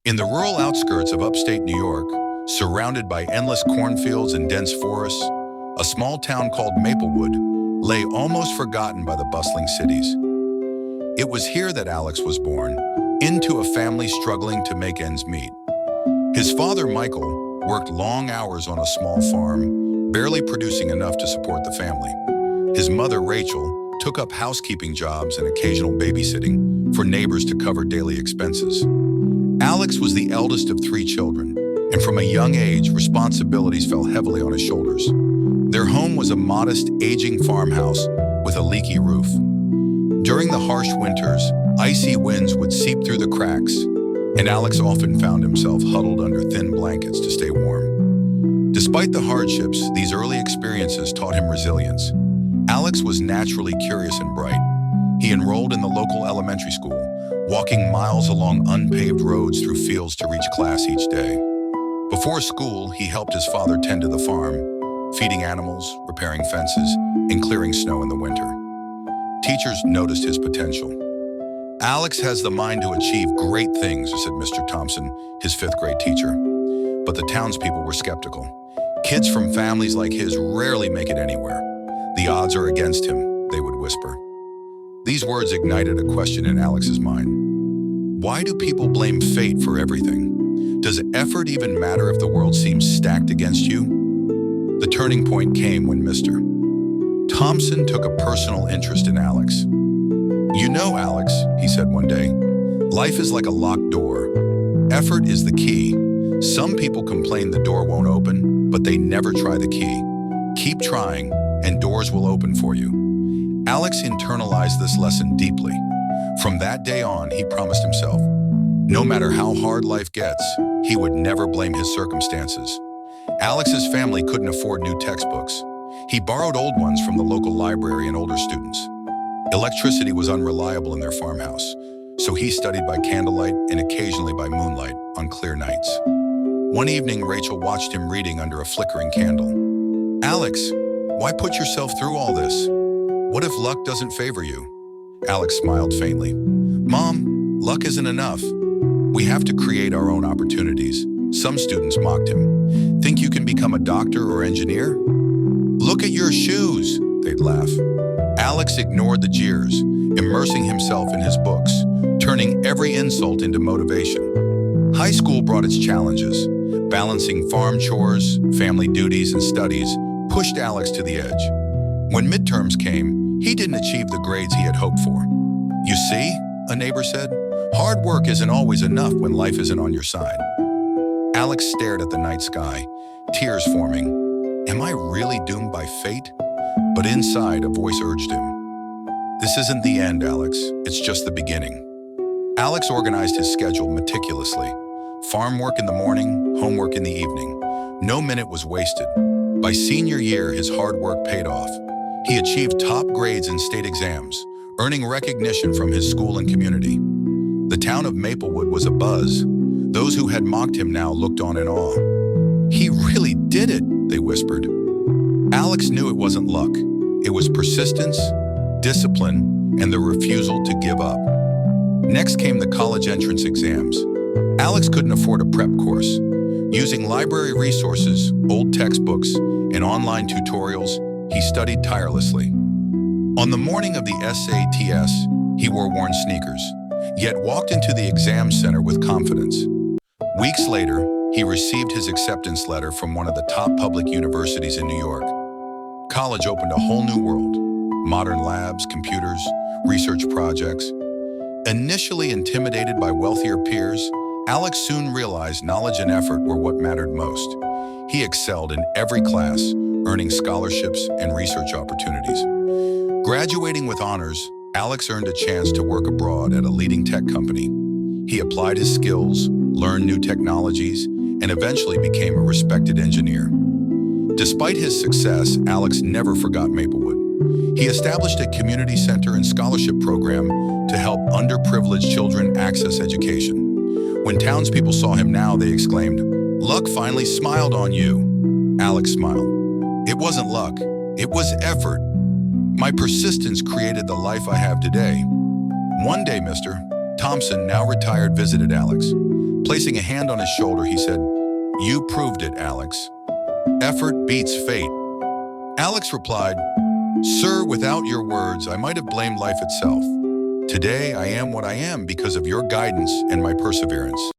In the rural outskirts of upstate New York, surrounded by endless cornfields and dense forests, a small town called Maplewood lay almost forgotten by the bustling cities. It was here that Alex was born, into a family struggling to make ends meet. His father, Michael, worked long hours on a small farm, barely producing enough to support the family. His mother, Rachel, took up housekeeping jobs and occasional babysitting for neighbors to cover daily expenses. Alex was the eldest of 3 children, and from a young age, responsibilities fell heavily on his shoulders. Their home was a modest, aging farmhouse with a leaky roof. During the harsh winters, icy winds would seep through the cracks, and Alex often found himself huddled under thin blankets to stay warm. Despite the hardships, these early experiences taught him resilience. Alex was naturally curious and bright. He enrolled in the local elementary school, walking miles along unpaved roads through fields to reach class each day. Before school, he helped his father tend to the farm, feeding animals, repairing fences, and clearing snow in the winter. Teachers noticed his potential. "Alex has the mind to achieve great things," said Mr. Thompson, his 5th grade teacher. But the townspeople were skeptical. "Kids from families like his rarely make it anywhere. The odds are against him," they would whisper. These words ignited a question in Alex's mind. Why do people blame fate for everything? Does effort even matter if the world seems stacked against you? The turning point came when Mr. Thompson took a personal interest in Alex. "You know, Alex," he said one day, "life is like a locked door. Effort is the key. Some people complain the door won't open, but they never try the key. Keep trying, and doors will open for you." Alex internalized this lesson deeply. From that day on, he promised himself, no matter how hard life gets, he would never blame his circumstances. Alex's family couldn't afford new textbooks. He borrowed old ones from the local library and older students. Electricity was unreliable in their farmhouse, so he studied by candlelight and occasionally by moonlight on clear nights. One evening, Rachel watched him reading under a flickering candle. "Alex, why put yourself through all this? What if luck doesn't favor you?" Alex smiled faintly. "Mom, luck isn't enough. We have to create our own opportunities." Some students mocked him. "Think you can become a doctor or engineer? Look at your shoes," they'd laugh. Alex ignored the jeers, immersing himself in his books, turning every insult into motivation. High school brought its challenges. Balancing farm chores, family duties, and studies pushed Alex to the edge. When midterms came, he didn't achieve the grades he had hoped for. "You see," a neighbor said, "hard work isn't always enough when life isn't on your side." Alex stared at the night sky, tears forming. "Am I really doomed by fate?" But inside, a voice urged him. "This isn't the end, Alex. It's just the beginning." Alex organized his schedule meticulously. Farm work in the morning, homework in the evening. No minute was wasted. By senior year, his hard work paid off. He achieved top grades in state exams, earning recognition from his school and community. The town of Maplewood was abuzz. Those who had mocked him now looked on in awe. "He really did it," they whispered. Alex knew it wasn't luck. It was persistence, discipline, and the refusal to give up. Next came the college entrance exams. Alex couldn't afford a prep course. Using library resources, old textbooks, and online tutorials, he studied tirelessly. On the morning of the SATs, he wore worn sneakers, yet walked into the exam center with confidence. Weeks later, he received his acceptance letter from one of the top public universities in New York. College opened a whole new world. Modern labs, computers, research projects. Initially intimidated by wealthier peers, Alex soon realized knowledge and effort were what mattered most. He excelled in every class, earning scholarships and research opportunities. Graduating with honors, Alex earned a chance to work abroad at a leading tech company. He applied his skills, learned new technologies, and eventually became a respected engineer. Despite his success, Alex never forgot Maplewood. He established a community center and scholarship program to help underprivileged children access education. When townspeople saw him now, they exclaimed, "Luck finally smiled on you." Alex smiled. "It wasn't luck, it was effort. My persistence created the life I have today." One day, Mr. Thompson, now retired, visited Alex. Placing a hand on his shoulder, he said, "You proved it, Alex. Effort beats fate." Alex replied, "Sir, without your words, I might have blamed life itself. Today, I am what I am because of your guidance and my perseverance."